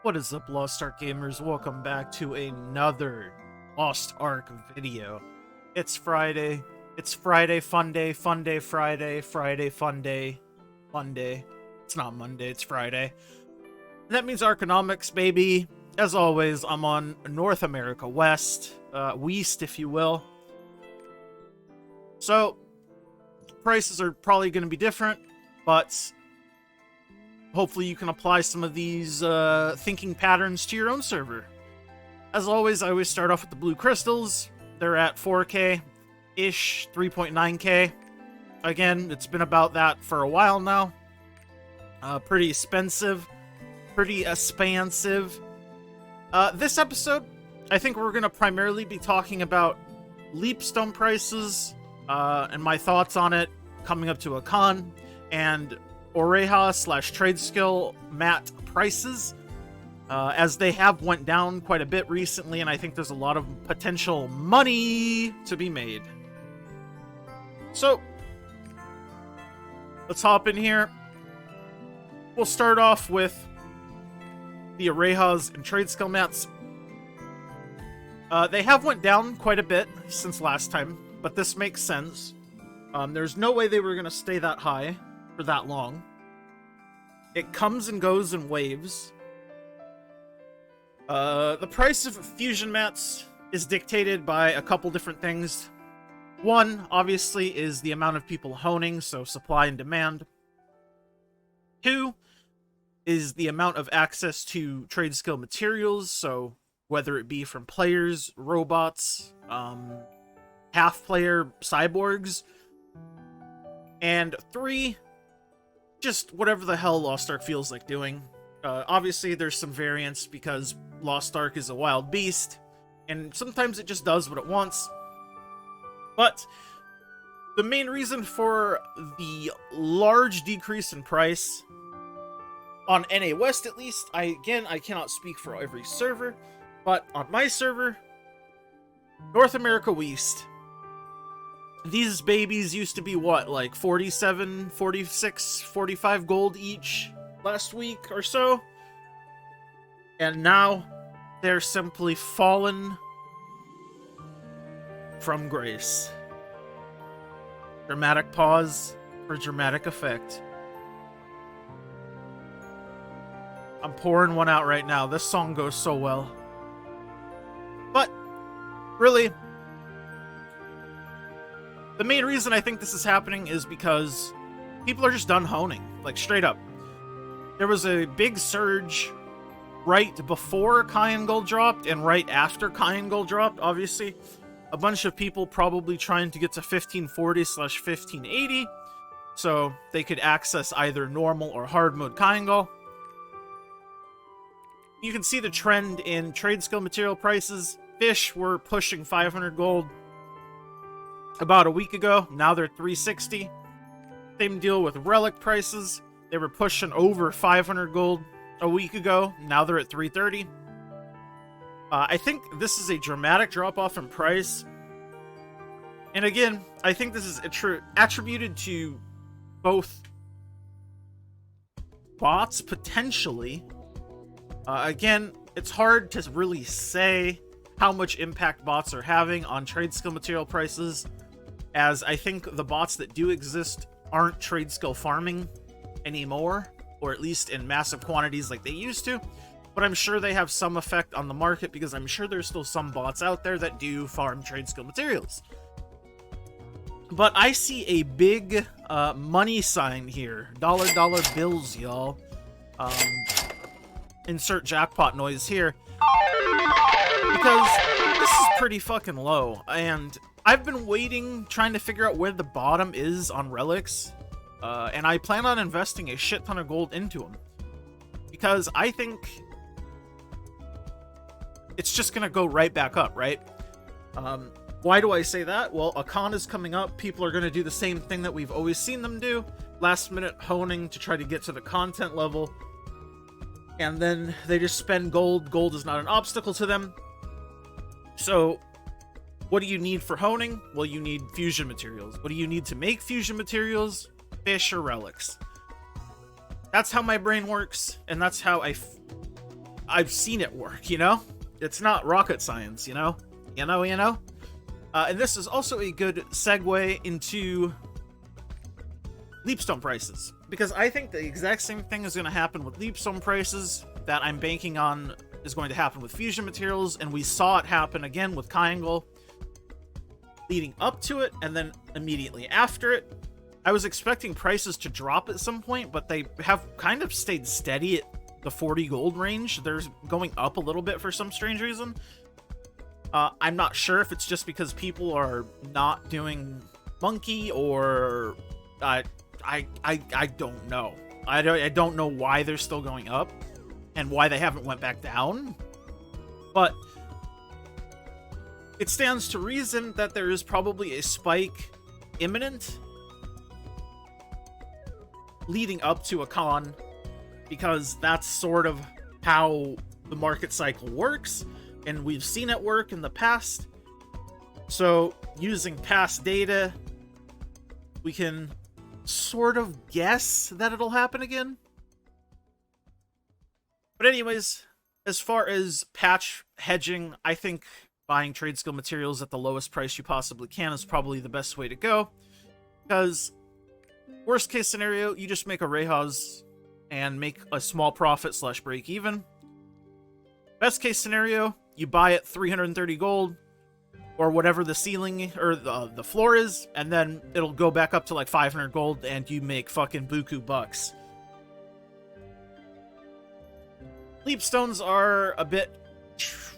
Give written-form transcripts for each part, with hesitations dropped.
What is up, Lost Ark gamers? Welcome back to another Lost Ark video. It's Friday. It's Friday, fun day, Friday, fun day, Monday. It's not Monday, it's Friday. And that means Arkonomics, baby. As always, I'm on North America West, West, if you will. So, prices are probably going to be different, but hopefully you can apply some of these thinking patterns to your own server. As always, I always start off with the blue crystals. They're at 4K-ish, 3.9K. Again, it's been about that for a while now. Pretty expensive. This episode, I think we're going to primarily be talking about leapstone prices and my thoughts on it coming up to a con, and Oreha/TradeSkill mat prices, as they have went down quite a bit recently, and I think there's a lot of potential money to be made. So, let's hop in here. We'll start off with the Horsehoes and TradeSkill mats. They have went down quite a bit since last time, but this makes sense. There's no way they were going to stay that high for that long. It comes and goes in waves. The price of fusion mats is dictated by a couple different things. One, obviously, is the amount of people honing, so supply and demand. Two is the amount of access to TradeSkill materials, so whether it be from players, robots, half-player cyborgs. And three, just whatever the hell Lost Ark feels like doing. Obviously, there's some variance because Lost Ark is a wild beast, and sometimes it just does what it wants. But the main reason for the large decrease in price, on NA West at least, I cannot speak for every server, but on my server, North America West, these babies used to be what, like 47, 46, 45 gold each last week or so? And now they're simply fallen from grace. Dramatic pause for dramatic effect. I'm pouring one out right now. This song goes so well. But, really, the main reason I think this is happening is because people are just done honing. Like, straight up. There was a big surge right before Cayenne Gold dropped and right after Cayenne Gold dropped, obviously. A bunch of people probably trying to get to 1540/1580 so they could access either normal or hard mode Cayenne Gold. You can see the trend in TradeSkill material prices. Fish were pushing 500 gold about a week ago. Now they're 360. Same deal with relic prices. They were pushing over 500 gold a week ago. Now they're at 330. I think this is a dramatic drop-off in price. And again, I think this is attributed to both bots, potentially. Again, it's hard to really say how much impact bots are having on TradeSkill material prices, as I think the bots that do exist aren't TradeSkill farming anymore, or at least in massive quantities like they used to. But I'm sure they have some effect on the market, because I'm sure there's still some bots out there that do farm TradeSkill materials. But I see a big money sign here. Dollar bills, y'all. Insert jackpot noise here, because this is pretty fucking low, and I've been waiting, trying to figure out where the bottom is on relics, and I plan on investing a shit ton of gold into them, because I think it's just gonna go right back up, right? Why do I say that? Well, a con is coming up. People are gonna do the same thing that we've always seen them do, last minute honing to try to get to the content level. And then they just spend gold. Gold is not an obstacle to them. So, what do you need for honing? Well, you need fusion materials. What do you need to make fusion materials? Fish or relics. That's how my brain works, and that's how I've seen it work, you know? It's not rocket science, you know? You know? And this is also a good segue into leapstone prices, because I think the exact same thing is going to happen with leapstone prices that I'm banking on is going to happen with fusion materials, and we saw it happen again with Triangle leading up to it, and then immediately after it. I was expecting prices to drop at some point, but they have kind of stayed steady at the 40 gold range. They're going up a little bit for some strange reason. I'm not sure if it's just because people are not doing Monkey, or I don't know. I don't know why they're still going up and why they haven't went back down. But it stands to reason that there is probably a spike imminent leading up to a con, because that's sort of how the market cycle works, and we've seen it work in the past. So using past data, we can sort of guess that it'll happen again. But anyways, as far as patch hedging, I think buying trade skill materials at the lowest price you possibly can is probably the best way to go, because worst case scenario, you just make a horsehoes and make a small profit / break even. Best case scenario, you buy it 330 gold, or whatever the ceiling or the floor is, and then it'll go back up to like 500 gold and you make fucking buku bucks. Leapstones are a bit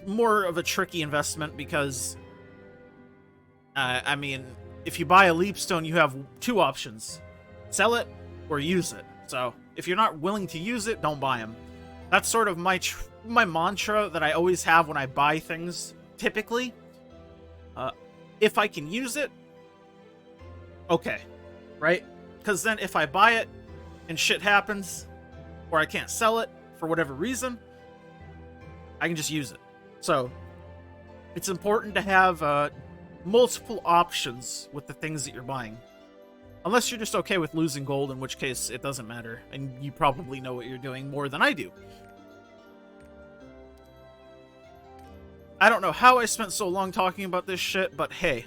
more of a tricky investment because, I mean, if you buy a leapstone, you have two options: sell it or use it. So if you're not willing to use it, don't buy them. That's sort of my mantra that I always have when I buy things, typically. If I can use it, okay, right? Because then if I buy it and shit happens, or I can't sell it for whatever reason, I can just use it. So it's important to have multiple options with the things that you're buying. Unless you're just okay with losing gold, in which case it doesn't matter, and you probably know what you're doing more than I do. I don't know how I spent so long talking about this shit, but hey,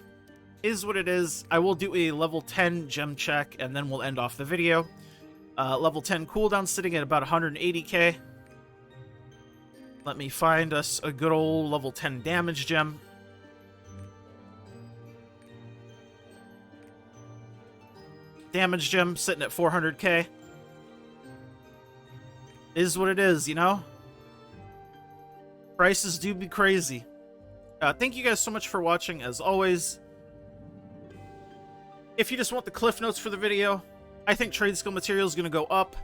is what it is. I will do a level 10 gem check, and then we'll end off the video. Level 10 cooldown sitting at about 180k. Let me find us a good old level 10 damage gem. Damage gem sitting at 400k. Is what it is, you know? Prices do be crazy. Thank you guys so much for watching, as always. If you just want the cliff notes for the video, I think trade skill material is going to go up.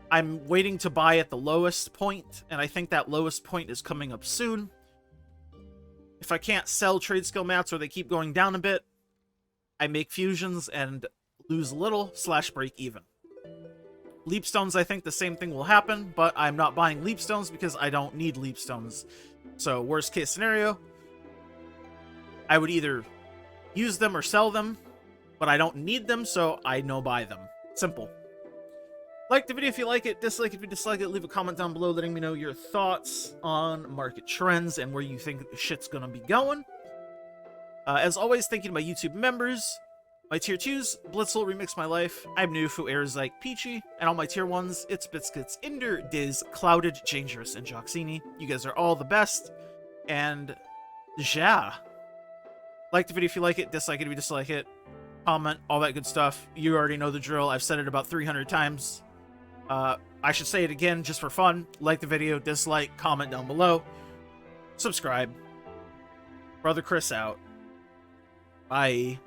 I'm waiting to buy at the lowest point, and I think that lowest point is coming up soon. If I can't sell trade skill mats or they keep going down a bit, I make fusions and lose a little / break even. Leapstones, I think the same thing will happen, but I'm not buying leapstones because I don't need leapstones. So worst case scenario, I would either use them or sell them, but I don't need them, so I no buy them. Simple. Like the video if you like it, dislike if you dislike it, leave a comment down below letting me know your thoughts on market trends and where you think shit's gonna be going. As always, thank you to my YouTube members. My tier 2s, Blitzel, Remix My Life, I'm Nufu, Airzike, Peachy, and all my tier 1s, it's Biscuits, Inder, Diz, Clouded, Dangerous, and Joxini. You guys are all the best, and yeah. Like the video if you like it, dislike it if you dislike it, comment, all that good stuff. You already know the drill, I've said it about 300 times. I should say it again just for fun. Like the video, dislike, comment down below, subscribe. Brother Chris out. Bye.